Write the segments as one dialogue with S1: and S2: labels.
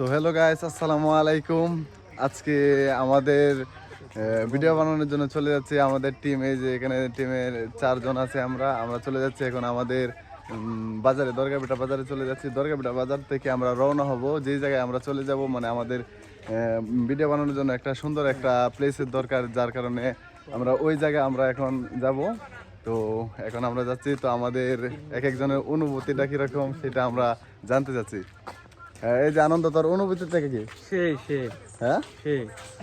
S1: So hello guys, আসসালামু আলাইকুম। আজকে আমাদের ভিডিও বানানোর জন্য চলে যাচ্ছি আমাদের টিম। এই যে এখানে টিমের 4 জন আছে। আমরা চলে যাচ্ছি এখন আমাদের বাজারে, দরগাবিটা বাজারে চলে যাচ্ছি। দরগাবিটা বাজার থেকে আমরা রওনা হব যেই জায়গায় আমরা চলে যাব, মানে আমাদের ভিডিও বানানোর জন্য একটা সুন্দর একটা প্লেসের দরকার, যার কারণে আমরা ওই জায়গায় আমরা এখন যাব। তো এখন আমরা যাচ্ছি, তো আমাদের এক একজনের অনুভূতিটা কিরকম সেটা আমরা জানতে চাচ্ছি। এই যে আনন্দ, তোর অনুভূতি থেকে কি?
S2: সেই সেই
S1: হ্যাঁ,
S2: সেই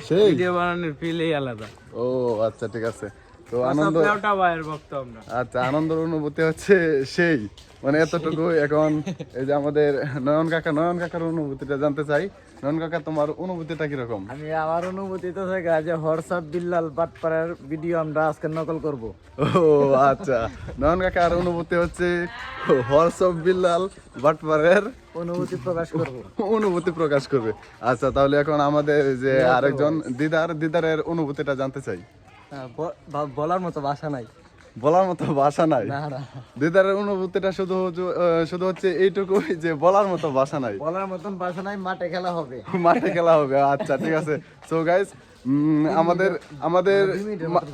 S1: সেই
S2: ভিডিও বানানোর ফিলই আলাদা।
S1: ও আচ্ছা, ঠিক আছে। তো আনন্দ,
S2: সবটা ভাইয়ের ভক্ত আমরা।
S1: আচ্ছা, আনন্দের অনুভূতি হচ্ছে সেই, মানে এতটুকু। এখন এই যে আমাদের নয়ন কাকার অনুভূতিটা জানতে চাই। নয়ন কাকা, তোমার অনুভূতিটা কিরকম?
S2: আমার অনুভূতি তো থেকে যে হোয়াটসঅ্যাপ বিল্লাল বাটপাড়ার ভিডিও আমরা আজকে নকল করব।
S1: ও আচ্ছা, নয়ন কাকার অনুভূতি হচ্ছে হোয়াটসঅ্যাপ বিল্লাল বাটপারের
S2: অনুভূতি প্রকাশ করব।
S1: অনুভূতি প্রকাশ করবে। আচ্ছা, তাহলে এখন আমাদের যে আরেকজন দিদারের অনুভূতিটা জানতে চাই।
S2: বলার মতো ভাষা নাই,
S1: বলার মতো ভাষা নাই।
S2: না না,
S1: দিদারের অনুভূতিটা শুধু হচ্ছে এইটুকুই যে বলার মতো ভাষা নাই।
S2: বলার মতন ভাষা নাই, মাঠে খেলা হবে।
S1: মাঠে খেলা হবে, আচ্ছা ঠিক আছে। সো গাইস, আমাদের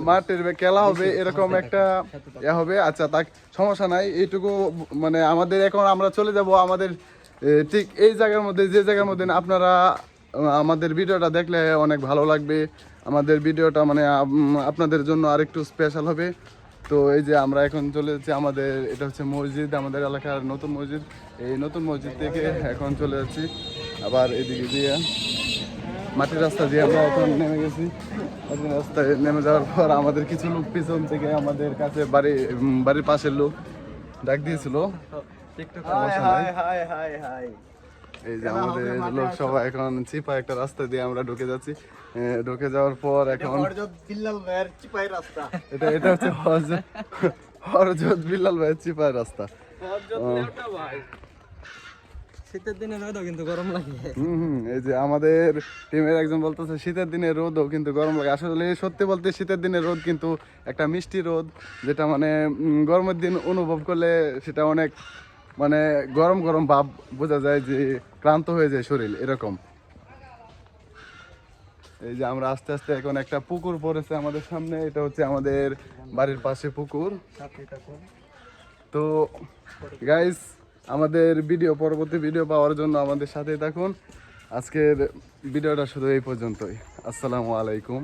S1: মাঠের খেলা হবে, এরকম একটা হবে। আচ্ছা, তাক সমস্যা নাই, এইটুকু। মানে আমাদের এখন আমরা চলে যাব আমাদের ঠিক এই জায়গার মধ্যে, যে জায়গার মধ্যে আপনারা আমাদের ভিডিওটা দেখলে অনেক ভালো লাগবে। আমাদের ভিডিওটা মানে আপনাদের জন্য আরেকটু স্পেশাল হবে। তো এই যে আমরা এখন চলে যাচ্ছি আমাদের, এটা হচ্ছে মসজিদ, আমাদের এলাকার নতুন মসজিদ। এই নতুন মসজিদ থেকে এখন চলে যাচ্ছি আবার এদিকে দিয়ে মাটির রাস্তা দিয়ে আমরা এখন নেমে গেছি। মাটির রাস্তায় নেমে যাওয়ার পর আমাদের কিছু লোক পিছন থেকে আমাদের কাছে বাড়ির পাশের লোক ডাক দিয়েছিল। এই যে আমাদের লোক সবাই এখন চিপা একটা রাস্তা দিয়ে আমরা ঢুকে যাচ্ছি। ঢুকে যাওয়ার পর এখন এটা হচ্ছে হরজত বিল্লাল ভাইয়ের চিপার রাস্তা।
S2: শীতের দিনে রোদও কিন্তু গরম লাগে।
S1: এই যে আমাদের টিমের একজন বলতেছে শীতের দিনে রোদও কিন্তু গরম লাগে। আসলে সত্যি বলতে শীতের দিনে রোদ কিন্তু একটা মিষ্টি রোদ, যেটা মানে গরমের দিন অনুভব করলে সেটা অনেক মানে গরম গরম ভাব বোঝা যায়, যে ক্লান্ত হয়ে যায় শরীর, এরকম। এই যে আমরা আস্তে আস্তে এখন একটা পুকুর পড়েছে আমাদের সামনে, এটা হচ্ছে আমাদের বাড়ির পাশে পুকুর। তো গাইস, আমাদের পরবর্তী ভিডিও পাওয়ার জন্য আমাদের সাথেই থাকুন। আজকের ভিডিওটা শুধু এই পর্যন্তই। আসসালামু আলাইকুম।